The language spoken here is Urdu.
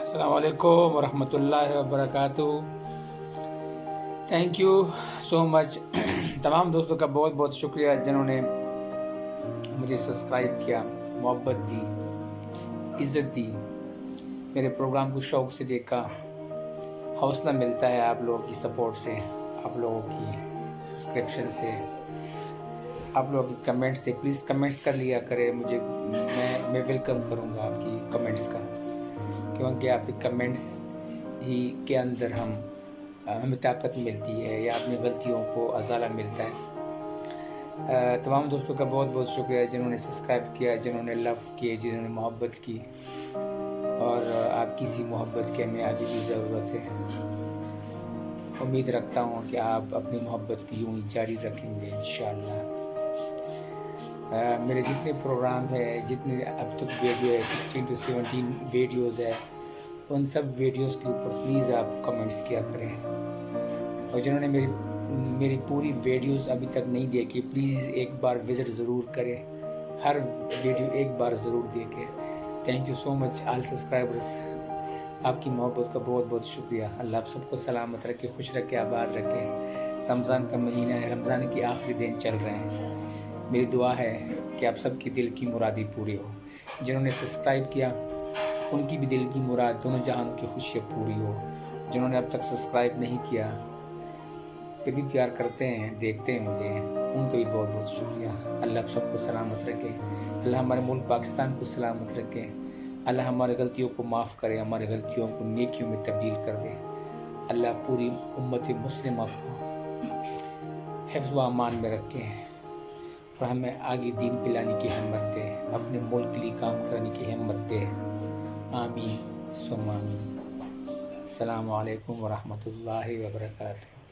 السلام علیکم ورحمۃ اللہ وبرکاتہ۔ تھینک یو سو مچ تمام دوستوں کا بہت بہت شکریہ جنہوں نے مجھے سبسکرائب کیا، محبت دی، عزت دی، میرے پروگرام کو شوق سے دیکھا۔ حوصلہ ملتا ہے آپ لوگوں کی سپورٹ سے، آپ لوگوں کی سبسکرپشن سے، آپ لوگوں کی کمنٹس سے۔ پلیز کمنٹس کر لیا کرے، میں ویلکم کروں گا آپ کی کمنٹس کا، کیونکہ آپ کے کمنٹس ہی کے اندر ہمیں طاقت ملتی ہے یا اپنی غلطیوں کو ازالہ ملتا ہے۔ تمام دوستوں کا بہت بہت شکریہ جنہوں نے سبسکرائب کیا، جنہوں نے لو کیے، جنہوں نے محبت کی، اور آپ کی اسی محبت کی ہمیں آگے بھی ضرورت ہے۔ امید رکھتا ہوں کہ آپ اپنی محبت کی یوں ہی جاری رکھیں گے انشاءاللہ۔ میرے جتنے پروگرام ہے، جتنے اب تک ویڈیو ہے، 16 to 17 ویڈیوز ہے، ان سب ویڈیوز کے اوپر پلیز آپ کمنٹس کیا کریں، اور جنہوں نے میری پوری ویڈیوز ابھی تک نہیں دیکھی، پلیز ایک بار وزٹ ضرور کریں، ہر ویڈیو ایک بار ضرور دیکھیں۔ Thank you so much all subscribers, آپ کی محبت کا بہت بہت شکریہ۔ اللہ آپ سب کو سلامت رکھے، خوش رکھے، آباد رکھے۔ رمضان کا مہینہ ہے، رمضان کی آخری دن چل رہے ہیں۔ میری دعا ہے کہ آپ سب کی دل کی مرادی پوری ہو۔ جنہوں نے سبسکرائب کیا ان کی بھی دل کی مراد، دونوں جہانوں کی خوشیاں پوری ہو۔ جنہوں نے اب تک سبسکرائب نہیں کیا، پھر بھی پیار کرتے ہیں، دیکھتے ہیں مجھے، ان کا بھی بہت بہت شکریہ۔ اللہ آپ سب کو سلامت رکھے، اللہ ہمارے ملک پاکستان کو سلامت رکھے، اللہ ہماری غلطیوں کو معاف کرے، ہماری غلطیوں کو نیکیوں میں تبدیل کر دے۔ اللہ پوری امت مسلمہ کو حفظ و امان میں رکھے ہیں، اور ہمیں آگے دین پلانے کی ہمت دے، اپنے ملک کے لیے کام کرنے کی ہمت دے۔ آمین ثم آمین۔ السلام علیکم ورحمۃ اللہ وبرکاتہ۔